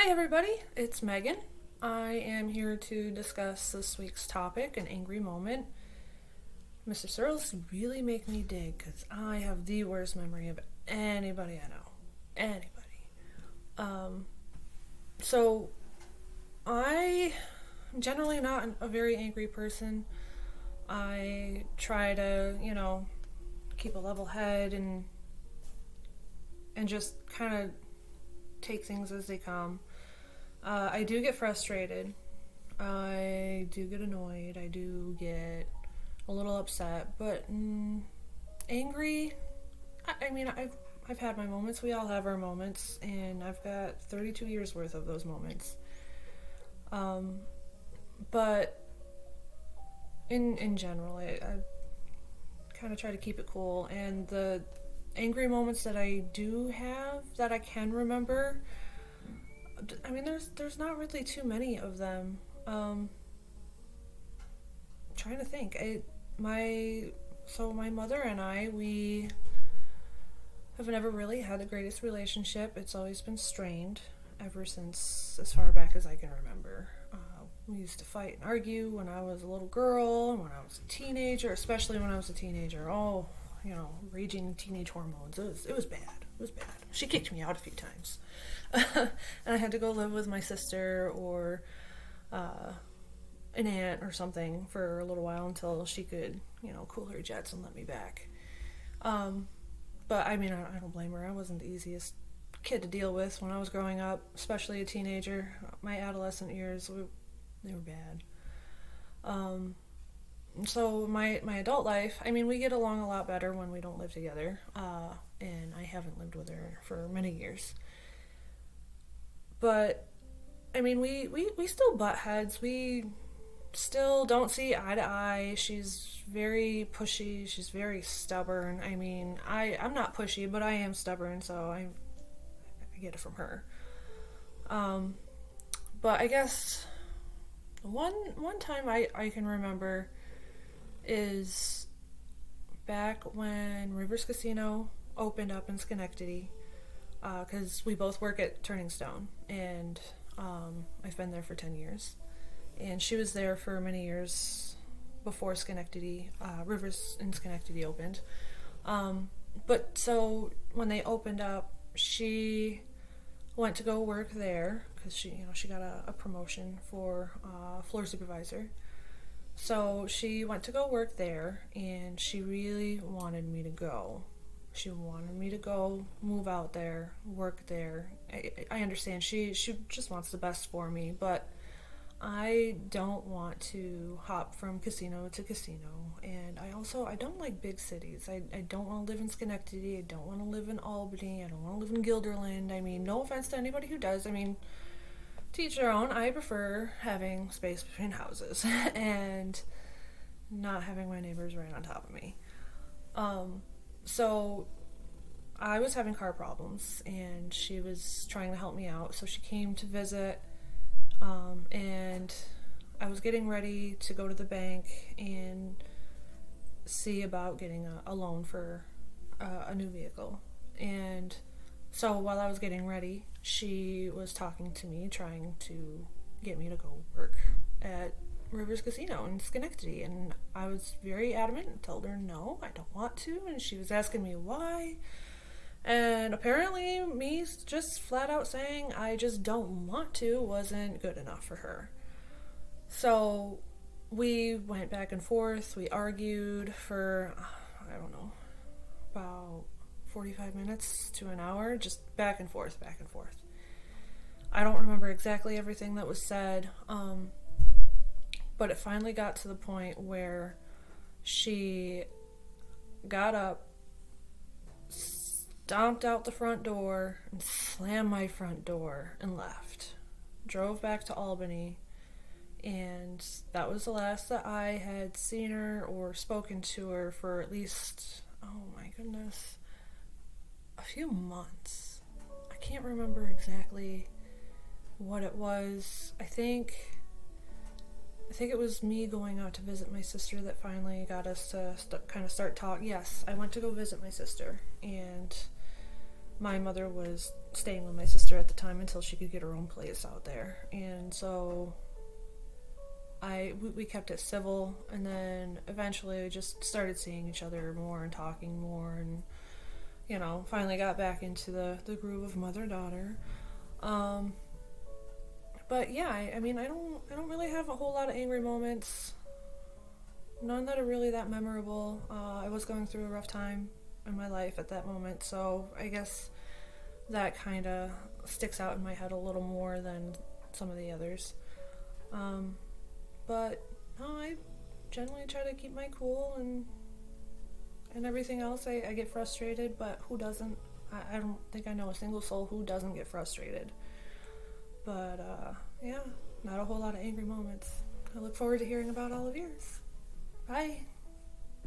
Hi, everybody. It's Megan. I am here to discuss this week's topic, an angry moment. Mr. Searles really make me dig because I have the worst memory of anybody I know. Anybody. Um, so, I am generally not a very angry person. I try to, keep a level head and just kind of take things as they come. I do get frustrated. I do get annoyed. I do get a little upset. But angry. I've had my moments. We all have our moments, and I've got 32 years worth of those moments. But in general, I kind of try to keep it cool. And the angry moments that I do have that I can remember, there's not really too many of them. Trying to think. My mother and we have never really had the greatest relationship. It's always been strained ever since as far back as I can remember. We used to fight and argue when I was a little girl, and when I was a teenager, especially when I was a teenager. Oh, raging teenage hormones. It was bad. It was bad. She kicked me out a few times. And I had to go live with my sister or an aunt or something for a little while until she could, cool her jets and let me back. But I don't blame her. I wasn't the easiest kid to deal with when I was growing up, especially a teenager. My adolescent years, they were bad. So my adult life, we get along a lot better when we don't live together. And I haven't lived with her for many years. But, we still butt heads. We still don't see eye to eye. She's very pushy. She's very stubborn. I'm not pushy, but I am stubborn, so I get it from her. But I guess one time I can remember is back when Rivers Casino opened up in Schenectady, because we both work at Turning Stone, and I've been there for 10 years. And she was there for many years before Rivers in Schenectady opened. But so when they opened up, she went to go work there because she got a promotion for floor supervisor. So she went to go work there, and she really wanted me to go. She wanted me to go, move out there, work there. I understand she just wants the best for me, but I don't want to hop from casino to casino. And I don't like big cities. I don't want to live in Schenectady. I don't want to live in Albany. I don't want to live in Guilderland. No offense to anybody who does. To each their own. I prefer having space between houses and not having my neighbors right on top of me. So I was having car problems, and she was trying to help me out. So she came to visit, and I was getting ready to go to the bank and see about getting a loan for a new vehicle. And so while I was getting ready, she was talking to me, trying to get me to go work at Rivers Casino in Schenectady, and I was very adamant and told her no, I don't want to, and she was asking me why, and apparently me just flat out saying I just don't want to wasn't good enough for her. So we went back and forth, we argued for, I don't know, about 45 minutes to an hour, just back and forth. I don't remember exactly everything that was said, but it finally got to the point where she got up, stomped out the front door, and slammed my front door and left. Drove back to Albany, and that was the last that I had seen her or spoken to her for at least, oh my goodness, a few months. I can't remember exactly what it was. I think it was me going out to visit my sister that finally got us to kind of start talking. Yes, I went to go visit my sister, and my mother was staying with my sister at the time until she could get her own place out there. And so we kept it civil, and then eventually we just started seeing each other more and talking more, and finally got back into the groove of mother-daughter. But yeah, I mean, I don't really have a whole lot of angry moments. None that are really that memorable. I was going through a rough time in my life at that moment, so I guess that kind of sticks out in my head a little more than some of the others. But no, I generally try to keep my cool, and everything else. I get frustrated, but who doesn't? I don't think I know a single soul who doesn't get frustrated. But yeah, not a whole lot of angry moments. I look forward to hearing about all of yours. Bye.